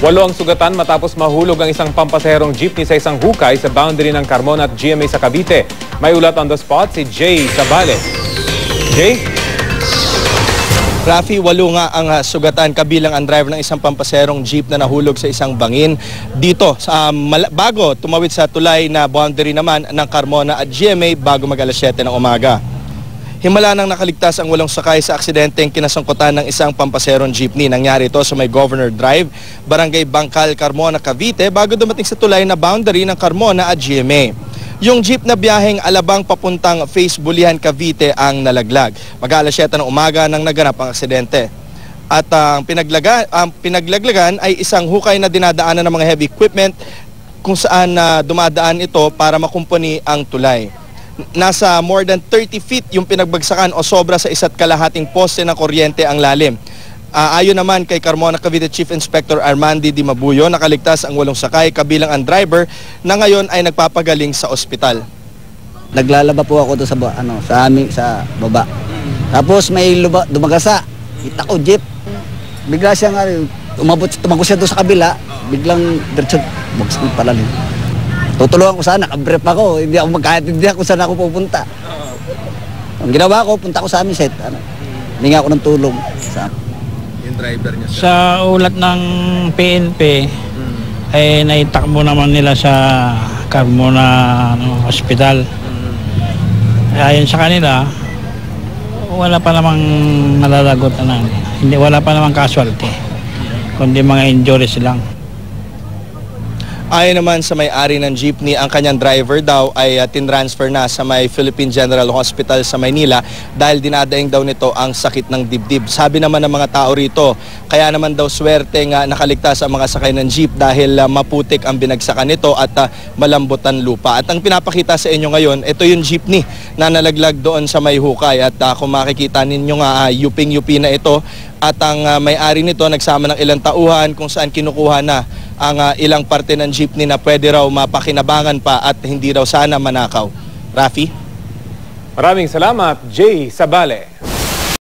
8 ang sugatan matapos mahulog ang isang pampasaherong jeepney sa isang hukay sa boundary ng Carmona at GMA sa Cavite. May ulat on the spot si Jay Sabale. Jay? Rafi, 8 nga ang sugatan kabilang ang driver ng isang pampaserong jeep na nahulog sa isang bangin dito bago tumawid sa tulay na boundary naman ng Carmona at GMA bago mag alas 7 ng umaga. Himala nang nakaligtas ang 8 sakay sa aksidenteng kinasangkutan ng isang pampaserong jeepney. Nangyari ito sa may Governor Drive, Barangay Bangkal, Carmona, Cavite bago dumating sa tulay na boundary ng Carmona at GMA. Yung jeep na biyaheng Alabang papuntang Face Bulihan, Cavite ang nalaglag. Mag-alas 7 ng umaga nang naganap ang aksidente. At ang pinaglaglagan ay isang hukay na dinadaanan ng mga heavy equipment kung saan dumadaan ito para makumpuni ang tulay. Nasa more than 30 feet yung pinagbagsakan o sobra sa 1.5 poste ng kuryente ang lalim. Ayon naman kay Carmona Cavite Chief Inspector Armandi Di Mabuyo, nakaligtas ang 8 sakay kabilang ang driver na ngayon ay nagpapagaling sa ospital. Naglalaba po ako doon sa baba. Tapos may dumagasa. Kita ko jeep. Bigla siya tumago siya doon sa kabila. Biglang diretso bugso palalim. Tutulungan ko sana, nakabrief ako. Hindi ako magkaintindihan kung saan ako pupunta. Ang ginawa ko, punta ko sa amin set. Hinga ako ng tulong. Yung driver niya sa ulat ng PNP ay naitakbo naman nila sa Carmona Hospital. Ayon sa kanila, wala pa namang nalalagot na wala pa namang casualty, kundi mga injuries lang. Ayon naman sa may-ari ng jeepney, ang kanyang driver daw ay tinransfer na sa may Philippine General Hospital sa Maynila dahil dinadaing daw nito ang sakit ng dibdib. Sabi naman ng mga tao rito, kaya naman daw swerte nga nakaligtas ang mga sakay ng jeep dahil maputik ang binagsakan nito at malambot ang lupa. At ang pinapakita sa inyo ngayon, ito yung jeepney na nalaglag doon sa may hukay. At kung makikita ninyo nga, yuping-yupi na ito. At ang may-ari nito nagsama ng ilang tauhan kung saan kinukuha na ang ilang parte ng jeepney na pwede raw mapakinabangan pa at hindi raw sana manakaw. Rafi? Maraming salamat, Jay Sabale.